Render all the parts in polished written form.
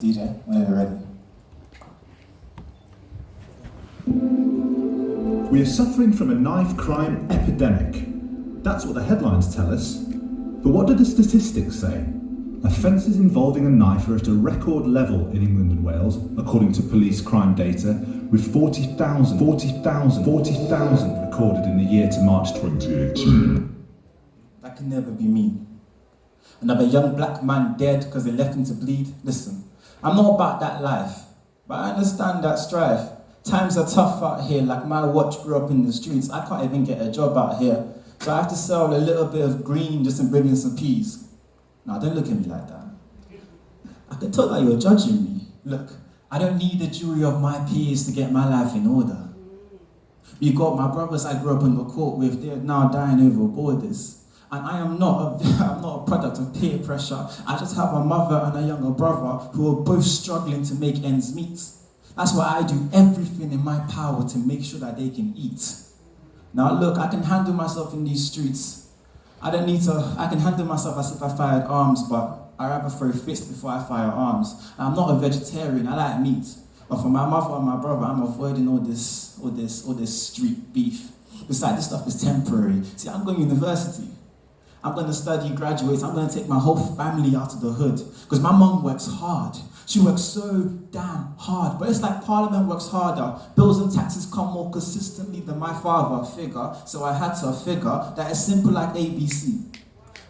DJ, whenever you're ready. We are suffering from a knife crime epidemic. That's what the headlines tell us. But what do the statistics say? Offences involving a knife are at a record level in England and Wales, according to police crime data, with 40,000 recorded in the year to March 2018. That can never be me. Another young black man dead because they left him to bleed. Listen, I'm not about that life, but I understand that strife. Times are tough out here, like my watch grew up in the streets. I can't even get a job out here, so I have to sell a little bit of green just to bring in some peas. Now, don't look at me like that. I can tell that you're judging me. Look, I don't need the jury of my peers to get my life in order. You got my brothers I grew up in the court with, they're now dying over borders. And I'm not a product of peer pressure. I just have a mother and a younger brother who are both struggling to make ends meet. That's why I do everything in my power to make sure that they can eat. Now look, I can handle myself in these streets. I can handle myself as if I fired arms, but I rather throw fists before I fire arms. And I'm not a vegetarian, I like meat. But for my mother and my brother, I'm avoiding all this street beef. Besides, this stuff is temporary. See, I'm going to university. I'm going to study, graduate, I'm going to take my whole family out of the hood. Because my mum works hard. She works so damn hard. But it's like Parliament works harder. Bills and taxes come more consistently than my father figure. So I had to figure that it's simple like ABC.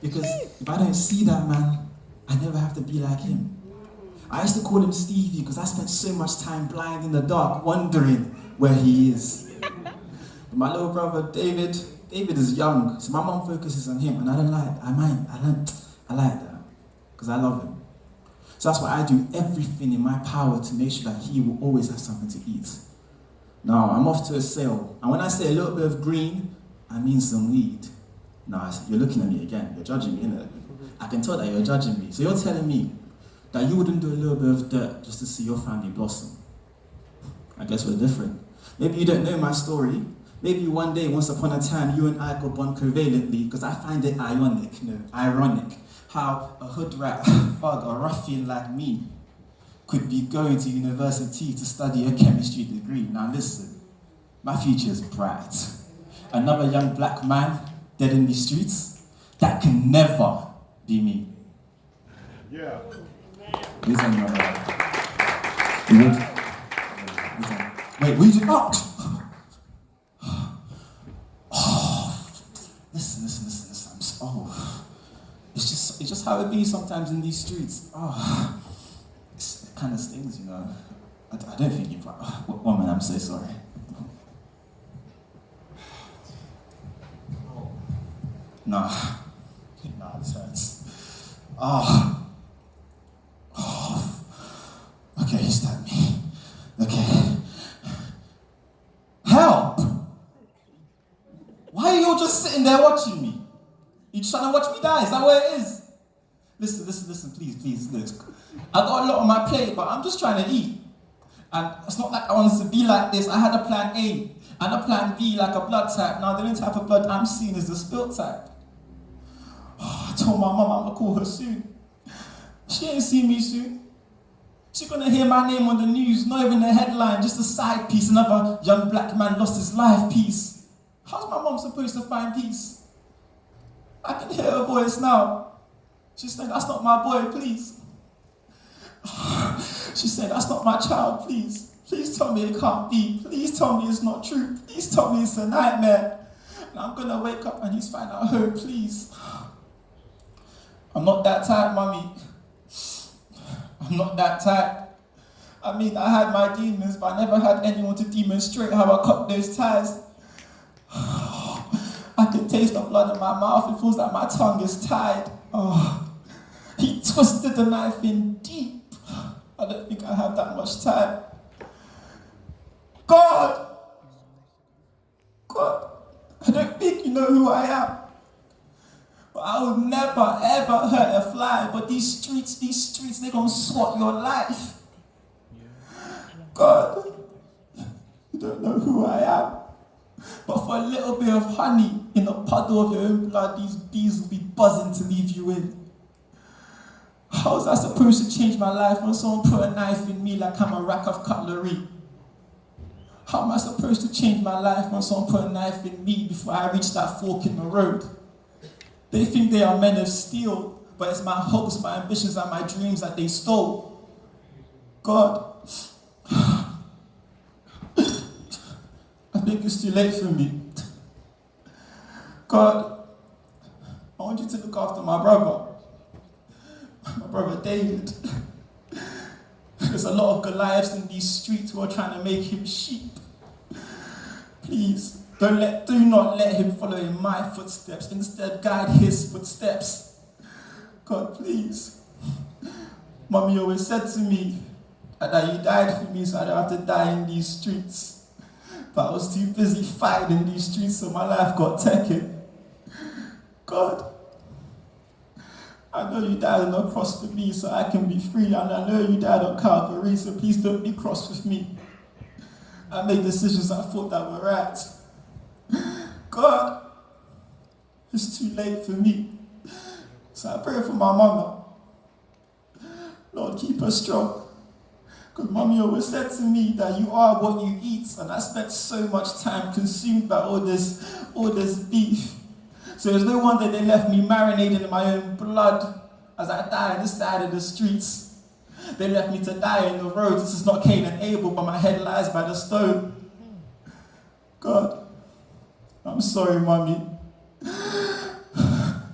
Because if I don't see that man, I never have to be like him. I used to call him Stevie because I spent so much time blind in the dark wondering where he is. But my little brother David is young, so my mom focuses on him, and I don't like that. I like that, because I love him. So that's why I do everything in my power to make sure that he will always have something to eat. Now, I'm off to a sale, and when I say a little bit of green, I mean some weed. Now, you're looking at me again, you're judging me, innit? I can tell that you're judging me. So you're telling me that you wouldn't do a little bit of dirt just to see your family blossom. I guess we're different. Maybe you don't know my story. Maybe one day, once upon a time, you and I could bond covalently, because I find it ironic, how a hood rat, thug, a ruffian like me could be going to university to study a chemistry degree. Now listen, my future's bright. Another young black man dead in the streets, that can never be me. Yeah. Wait, we just... Listen. It's just how it be sometimes in these streets. It kind of stings, you know. I don't think you've... One minute, I'm so sorry. Nah, this hurts. Okay, he stabbed me. Okay. Help! Why are you all just sitting there watching me? You trying to watch me die? Is that what it is? Listen, please. Look. I got a lot on my plate, but I'm just trying to eat. And it's not like I wanted to be like this. I had a plan A and a plan B, like a blood type. Now, the only type of blood I'm seeing is the spilt type. I told my mum I'm gonna call her soon. She ain't seen me soon. She's gonna hear my name on the news, not even a headline, just a side piece. Another young black man lost his life piece. How's my mom supposed to find peace? I can hear her voice now. She's saying, that's not my boy, please. She said, that's not my child, please. Please tell me it can't be. Please tell me it's not true. Please tell me it's a nightmare. And I'm gonna wake up and he's finding out home, please. I'm not that tired, Mummy. I'm not that tired. I mean, I had my demons, but I never had anyone to demonstrate how I cut those ties. I can taste the blood in my mouth. It feels like my tongue is tied. He twisted the knife in deep. I don't think I have that much time. God, I don't think you know who I am. But I will never, ever hurt a fly. But these streets, they're gonna swat your life. God, you don't know who I am. But for a little bit of honey in a puddle of your own blood, these bees will be buzzing to leave you in. How was I supposed to change my life when someone put a knife in me like I'm a rack of cutlery? How am I supposed to change my life when someone put a knife in me before I reach that fork in the road? They think they are men of steel, but it's my hopes, my ambitions, and my dreams that they stole. God, I think it's too late for me. God, I want you to look after my brother David. There's a lot of Goliaths in these streets who are trying to make him sheep. Please, do not let him follow in my footsteps. Instead, guide his footsteps. God, please. Mommy always said to me that you died for me so I don't have to die in these streets. But I was too busy fighting in these streets, so my life got taken. God, I know you died on the cross for me so I can be free, and I know you died on Calvary, so please don't be cross with me. I made decisions I thought that were right. God, it's too late for me. So I pray for my mama. Lord, keep her strong. Because mommy always said to me that you are what you eat, and I spent so much time consumed by all this beef. So it's no wonder they left me marinated in my own blood as I die on the side of the streets. They left me to die in the roads. This is not Cain and Abel, but my head lies by the stone. God, I'm sorry, mommy.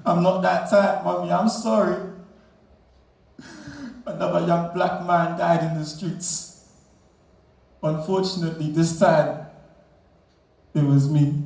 I'm not that type, mommy. I'm sorry. Another young black man died in the streets. Unfortunately, this time, it was me.